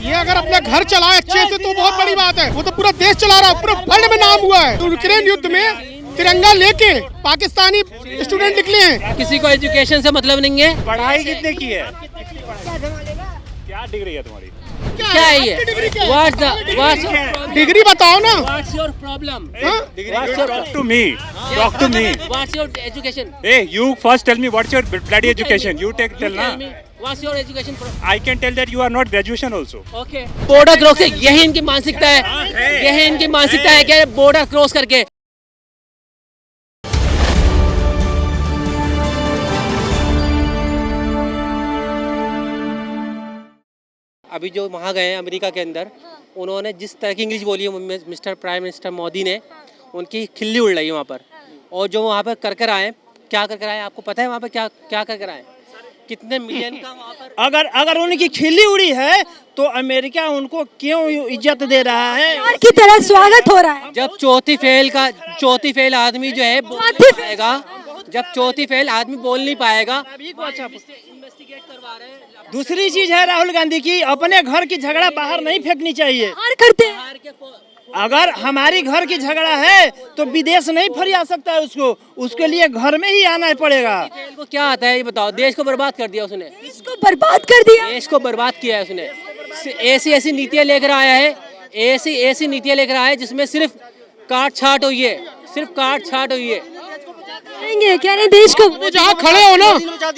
ये अगर अपना घर चलाए अच्छे से तो बहुत बड़ी बात है। वो तो पूरा देश चला रहा है, पूरा वर्ल्ड में नाम हुआ है। यूक्रेन युद्ध में तिरंगा लेके पाकिस्तानी स्टूडेंट निकले हैं। किसी को एजुकेशन से मतलब नहीं है। पढ़ाई कितने की है? क्या डिग्री है तुम्हारी? क्या है ये? What's डिग्री बताओ ना। What's your problem? Talk to me. Talk to me. What's your education? Hey, you first tell me what's your bloody education. You tell na. What's your education? I can tell that you are not graduation also. Okay. Border cross से यही इनकी मानसिकता है। यही इनकी मानसिकता है कि बॉर्डर क्रॉस करके अभी जो वहाँ गए हैं अमेरिका के अंदर, उन्होंने जिस तरह की इंग्लिश बोली है मिस्टर प्राइम मिनिस्टर मोदी ने, उनकी खिल्ली उड़ रही है वहाँ पर। और जो वहाँ पर कर आए, क्या कर आए आपको पता है? वहाँ पर क्या कर आए? कितने मिलियन का वहाँ पर अगर उनकी खिल्ली उड़ी है तो अमेरिका उनको क्यों इज्जत दे रहा है? की तरह स्वागत हो रहा है। जब चौथी फेल आदमी जो है बोल नहीं पाएगा, जब चौथी फेल आदमी बोल नहीं पाएगा। इन्वेस्टिगेट करवा रहे हैं। दूसरी चीज है राहुल गांधी की अपने घर की झगड़ा बाहर नहीं फेंकनी चाहिए। हार करते हैं। अगर हमारी घर की झगड़ा है तो विदेश नहीं फरिया सकता है उसके लिए घर में ही आना पड़ेगा। को क्या आता है ये बताओ? देश को बर्बाद कर दिया उसने। इसको बर्बाद कर दिया। देश को बर्बाद किया है उसने। ऐसी नीतियाँ लेकर आया है, ऐसी नीतियाँ लेकर आया है जिसमें सिर्फ काट छाट हुई है, सिर्फ काट छाट हुई है। कह रहे देश को जहाँ खड़े हो ना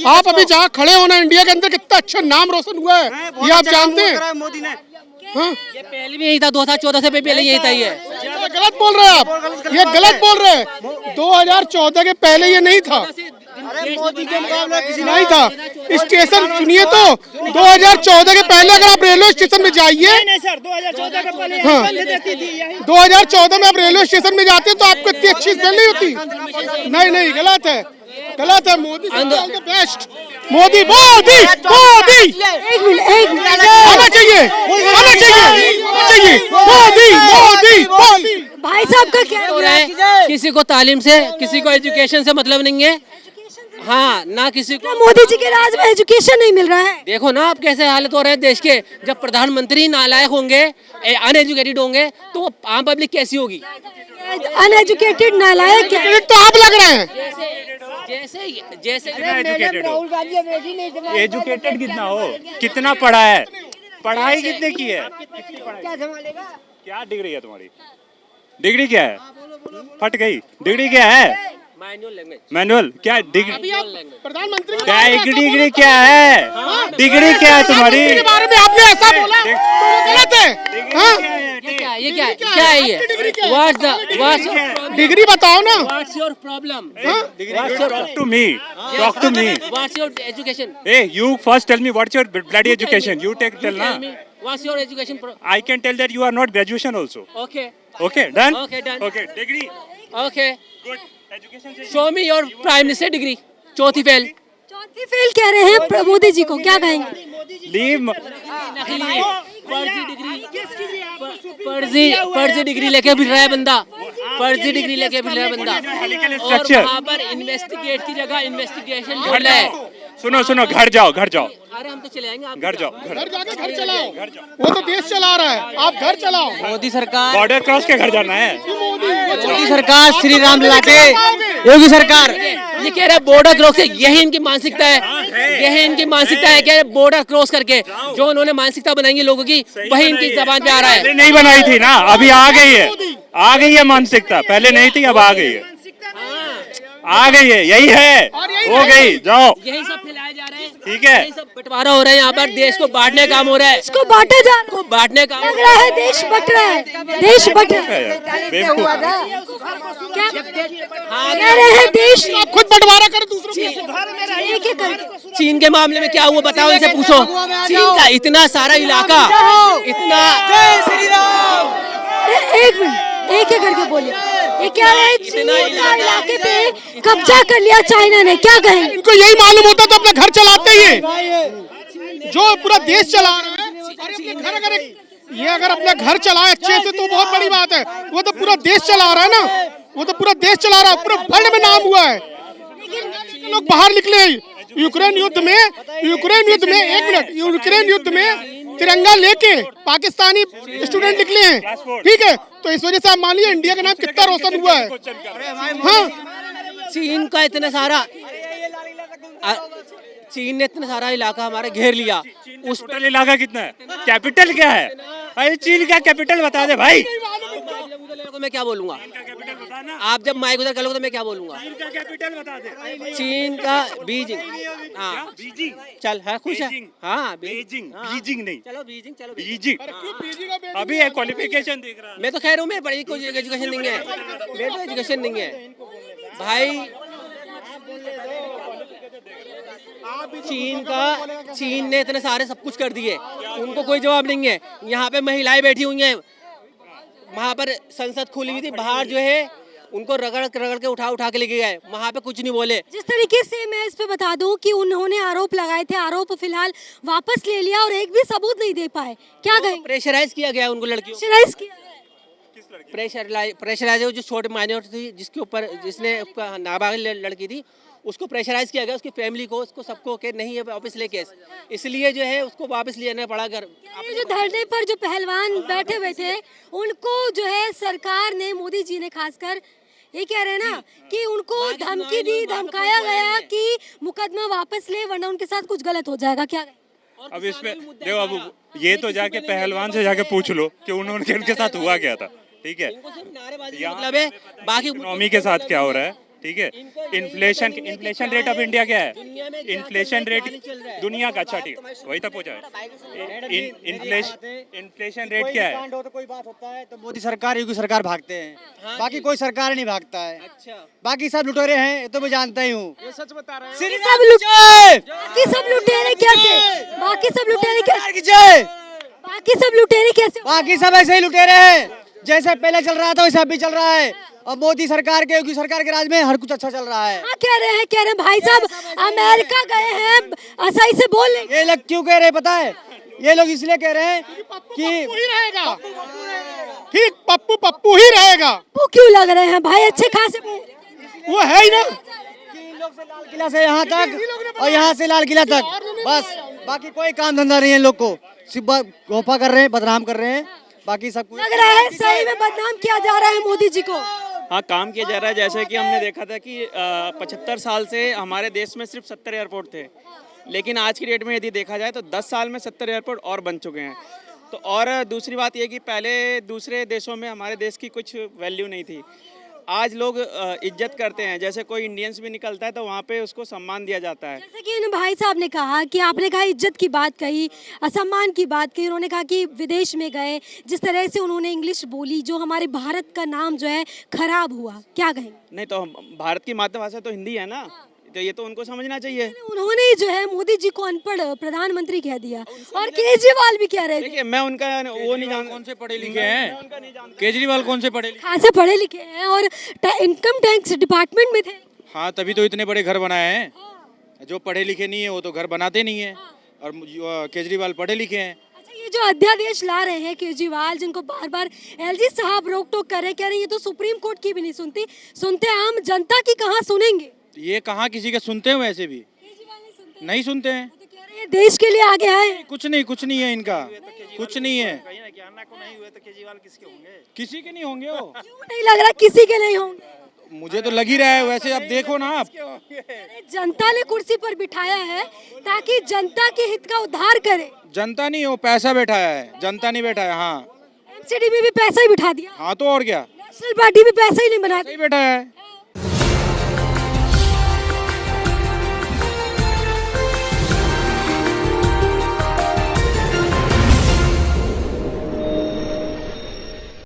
आप, अभी जहाँ खड़े हो ना, इंडिया के अंदर कितना अच्छा नाम रोशन हुआ है ये आप जानते हैं। मोदी ने ये पहले भी यही था, 2014 से पहले यही था। ये गलत बोल रहे हैं आप, ये गलत बोल रहे हैं। 2014 के पहले ये नहीं था। मोदी के मुकाबले किसी नहीं था। स्टेशन सुनिए तो 2014 के पहले अगर आप रेलवे स्टेशन में जाइए, नहीं सर 2014 के पहले हाँ। देती थी यही। 2014 में आप रेलवे स्टेशन में जाते तो आपको इतनी अच्छी स्मेल नहीं होती। नहीं गलत है, गलत है। मोदी बेस्ट, मोदी मोदी मोदी एक मिनट आना चाहिए मोदी। भाई साहब का क्या हो रहा है? किसी को तालीम से, किसी को एजुकेशन से मतलब नहीं है। हाँ, ना किसी को। मोदी जी के राज में एजुकेशन नहीं मिल रहा है। देखो ना आप कैसे हालत हो रहे हैं देश के। जब प्रधानमंत्री नालायक होंगे, अनएजुकेटेड होंगे, तो आम पब्लिक कैसी होगी? अनएजुकेटेड नालायक क्या? तो आप लग रहे हैं। जैसे एजुकेटेड कितना हो, कितना पढ़ा है, पढ़ाई कितने की है? क्या डिग्री है तुम्हारी? डिग्री क्या है? फट गई। डिग्री क्या है? मैनुअल क्या डिग्री? प्रधानमंत्री क्या डिग्री क्या है? डिग्री क्या है तुम्हारी? के बारे में आपने ऐसा बोला तो गलत है। हाँ? ये क्या है ये? डिग्री बताओ ना। What's your problem? Talk to me. Talk to me. What's your education? Hey, you first tell me what's your bloody education. You tell na. What's your education? I can tell that you are not graduation also. Okay. Okay, done? Okay, done. Okay, degree. Okay. Good. Education से Show me your prime minister degree. चौथी fail. चौथी fail कह रहे हैं मोदी जी को, क्या कहेंगे? leave. फर्जी डिग्री लेके फिर रहा है बंदा। फर्जी डिग्री लेके फिर रहा है बंदा। और वहाँ पर इन्वेस्टिगेट की जगह इन्वेस्टिगेशन हो रहा है। सुनो घर जाओ। अरे हम तो चले आएंगे। आप घर जाओ। घर जाके घर चलाओ। वो तो देश चला रहा है, आप घर चलाओ। मोदी सरकार, बॉर्डर क्रॉस के घर जाना है। मोदी सरकार, श्री राम लाटे, योगी सरकार ये कह रहे हैं बॉर्डर क्रॉस से। यही इनकी मानसिकता है, यही इनकी मानसिकता है कि बॉर्डर क्रॉस करके जो उन्होंने मानसिकता बनाई है लोगों की, वही इनकी जबान पे आ रहा है। नहीं बनाई थी ना, अभी आ गई है मानसिकता। पहले नहीं थी, अब आ गई है। यही है, हो गई। जाओ। यही सब फैलाए जा रहे हैं। ठीक है, यही सब बंटवारा हो रहा है यहाँ पर। देश को बांटने का काम हो रहा है। इसको बांटा जा रहा को बांटने का लग रहा है। देश बट रहा है, देश बट रहा है। क्या कह रहे हैं? देश आप खुद बंटवारा कर दूसरों को। एक एक करके। चीन के मामले में क्या हुआ बताओ, इनसे पूछो। चीन का इतना सारा इलाका, इतना। एक मिनट, एक एक करके बोलिए। ये क्या है? चीन का इलाके पे कब्जा कर लिया चाइना ने, क्या कहेंगे? इनको यही मालूम होता तो अपना घर चलाते ही। जो पूरा देश चला रहा है, अरे अपने घर अगर अपना घर चलाए अच्छे से तो बहुत बड़ी बात है। वो तो पूरा देश चला रहा है ना, वो तो पूरा देश चला रहा है, पूरा वर्ल्ड में नाम हुआ है। लोग बाहर निकले यूक्रेन युद्ध में। एक मिनट, यूक्रेन युद्ध में तिरंगा लेके पाकिस्तानी स्टूडेंट निकले हैं, ठीक है, तो इस वजह से आप मान लीजिए इंडिया का नाम कितना रोशन हुआ है। हाँ, चीन का इतना सारा चीन ने इतना सारा इलाका हमारा घेर लिया। उस टोटल इलाका कितना है? कैपिटल क्या है? अरे चीन का कैपिटल बता दे भाई। तो मैं क्या बोलूंगा? आप जब माइक उधर कर लोगे तो मैं क्या बोलूंगा? चीन का कैपिटल बता दे। चीन का बीजिंग। हाँ बीजिंग। चल है खुश है। बीजिंग। हाँ बीजिंग हाँ। बीजिंग नहीं, चलो बीजिंग, चलो बीजिंग। अभी है क्वालिफिकेशन देख रहा है। मैं तो कह रहा हूँ, मैं बड़ी कोई एजुकेशन नहीं है, मेरे तो एजुकेशन नहीं है भाई। चीन ने इतने सारे सब कुछ कर दिए, उनको कोई जवाब नहीं है। यहाँ पे महिलाएं बैठी हुई हैं, वहाँ पर संसद खुली हुई थी, बाहर जो है उनको रगड़ के उठा के लेके गए, वहाँ पे कुछ नहीं बोले। जिस तरीके से मैं इस पे बता दूं कि उन्होंने आरोप लगाए थे, आरोप फिलहाल वापस ले लिया और एक भी सबूत नहीं दे पाए, क्या कहेंगे? प्रेशराइज किया गया उनको, लड़कियों प्रेशराइज किया है। प्रेशराइज जो छोटे माइनॉरिटी थी, जिसके ऊपर जिसने नाबालिग लड़की थी, उसको प्रेशराइज किया गया, उसकी फैमिली को, उसको सबको के नहीं है वापस ले केस, इसलिए जो है उसको वापस लेना पड़ा घर। ये जो धरने पर जो पहलवान बैठे हुए थे, उनको जो है सरकार ने, मोदी जी ने खासकर ये कह रहे हैं ना कि उनको धमकी दी, धमकाया गया कि मुकदमा वापस ले वरना उनके साथ कुछ गलत हो जाएगा, क्या कहें? अब इसमें देखो, अब ये तो जाके पहलवान से जाके पूछ लो कि उन्होंने उनके साथ हुआ क्या था, ठीक है? मतलब है बाकी इकोनॉमी के साथ क्या हो रहा है, ठीक है? इन्फ्लेशन रेट ऑफ इंडिया क्या है? इन्फ्लेशन रेट दुनिया का, अच्छा ठीक है, वही तक पहुंचा है। इन्फ्लेशन रेट क्या है? तो कोई बात होता है तो मोदी सरकार, योगी सरकार भागते हैं, बाकी कोई सरकार नहीं भागता है। बाकी सब लुटेरे हैं, ये तो मैं जानता ही हूँ। बाकी सब लुटेरे कैसे? बाकी सब लुटेरे कैसे? बाकी सब लुटेरे कैसे? बाकी सब ऐसे ही लुटेरे हैं, जैसे पहले चल रहा था वैसे अब भी चल रहा है। और मोदी सरकार के, योगी सरकार के राज में हर कुछ अच्छा चल रहा है। हाँ, कह रहे हैं भाई साहब अमेरिका गए हैं, सही से बोल लेंगे। ये लोग क्यों कह रहे हैं पता है? ये लोग इसलिए कह रहे हैं कि ही रहेगा, ठीक, पप्पू ही रहेगा। वो क्यों लग रहे हैं भाई? अच्छे खासे वो है ही ना, लाल किला से यहाँ तक और यहाँ से लाल किला तक, बस बाकी कोई काम धंधा नहीं है। लोग को सिर्फ गोफा कर रहे हैं, बदनाम कर रहे हैं, बाकी सब कुछ लग रहा है सही में बदनाम किया जा रहा है मोदी जी को। हाँ, काम किया जा रहा है। जैसे कि हमने देखा था कि 75 साल से हमारे देश में सिर्फ 70 एयरपोर्ट थे, लेकिन आज की डेट में यदि देखा जाए तो 10 साल में 70 एयरपोर्ट और बन चुके हैं। तो और दूसरी बात ये कि पहले दूसरे देशों में हमारे देश की कुछ वैल्यू नहीं थी, आज लोग इज्जत करते हैं। जैसे कोई इंडियंस भी निकलता है तो वहाँ पे उसको सम्मान दिया जाता है। जैसे कि इन भाई साहब ने कहा कि आपने कहा इज्जत की बात कही, असम्मान की बात कही, उन्होंने कहा कि विदेश में गए, जिस तरह से उन्होंने इंग्लिश बोली, जो हमारे भारत का नाम जो है खराब हुआ, क्या कहेंगे? नहीं तो भारत की मातृभाषा तो हिंदी है ना, तो ये तो उनको समझना चाहिए। उन्होंने जो है मोदी जी को अनपढ़ प्रधानमंत्री कह दिया और केजरीवाल भी कह रहे थे। देखिए, मैं उनका वो नहीं जानता कौन से पढ़े लिखे हैं। केजरीवाल कौन से पढ़े लिखे? खासे पढ़े लिखे हैं और इनकम टैक्स डिपार्टमेंट में थे। हाँ, तभी तो इतने बड़े घर बनाए हैं। जो पढ़े लिखे नहीं है वो तो घर बनाते नहीं है, और केजरीवाल पढ़े लिखे हैं। अच्छा, ये जो अध्यादेश ला रहे हैं केजरीवाल, जिनको बार बार एलजी साहब रोक टोक कर रहे, कह रहे हैं ये तो सुप्रीम कोर्ट की भी नहीं सुनते, आम जनता की कहाँ सुनेंगे? ये कहाँ किसी के सुनते हैं? वैसे भी नहीं सुनते हैं। तो कह रहे हैं देश के लिए आगे आए। कुछ नहीं है इनका, कुछ नहीं है। किसी के नहीं होंगे वो। क्यों नहीं लग रहा किसी के नहीं होंगे? मुझे तो लग ही रहा है। वैसे अब देखो ना आप, जनता ने कुर्सी पर बिठाया है ताकि जनता के हित का उद्धार करे। जनता नहीं, वो पैसा बैठाया है, जनता नहीं बैठाया। हाँ, एमसीडी में भी पैसा ही बिठा दिया। हाँ तो और क्या, नेशनल पार्टी में पैसा ही नहीं बना सही बैठाया है।